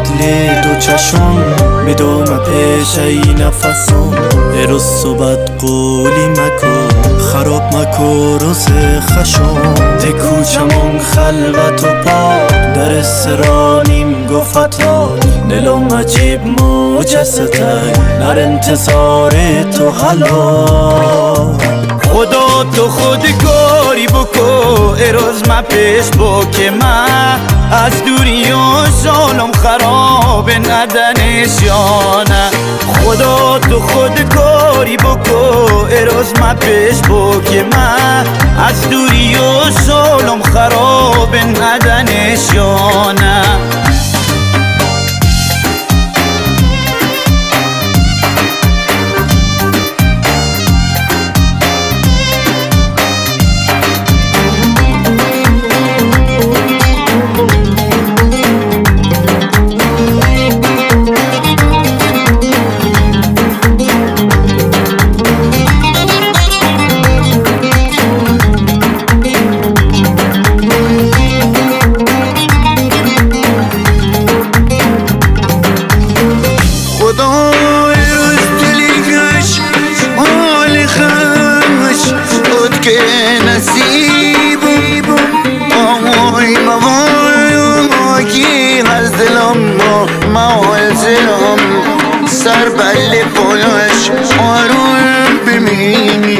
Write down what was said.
لی دو چشم بدوم پیش ای نفسم اروز صحبت قولی مکو خراب مکو روز خشم ده کوچمون خلوت و پاک در استرانیم گفتا دلم عجیب مجسته نر انتظار تو حالا خدا تو خود کاری بکو اروز ما پیش با که من از دوری و ظالم خراب ندنش یا نه خدا تو خود کاری بکو اروز ما پیش با که من از دوری و ظالم خراب ندنش یا نه که نصیبم آموی مواکی از دلم موازنم سر بله پلش آروم بمینی